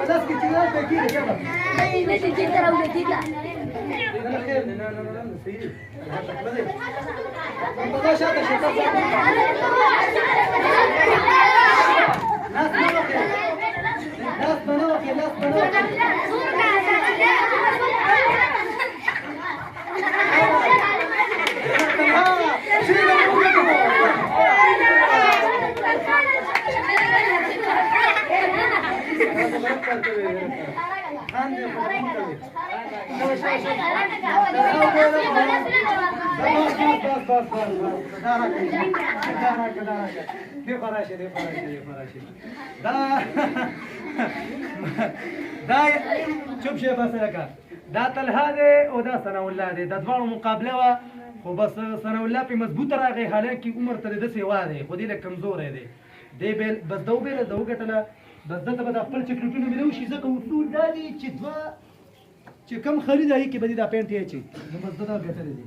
خلاص کې چې نه کېږي ښه ده نه دې دې تر ولې دې لا نه خیر نه صحیح په دا شاته شکر لاس بنوکي شوف شيء بس لك دا طلحه دی او دا ثنا الله دی د دواړو مقابله وا خو بس ثنا الله په مضبوط راغی حالانکه عمر تر د سیوا دی خو دې له کمزور دی دی بل بس دو بل دو ګټله بس دته به خپل چکلیټونه ملو شي ځکه اصول دا دي چې کم خریدای کې به دا پینټ یې چي نو بس دا ګټل دي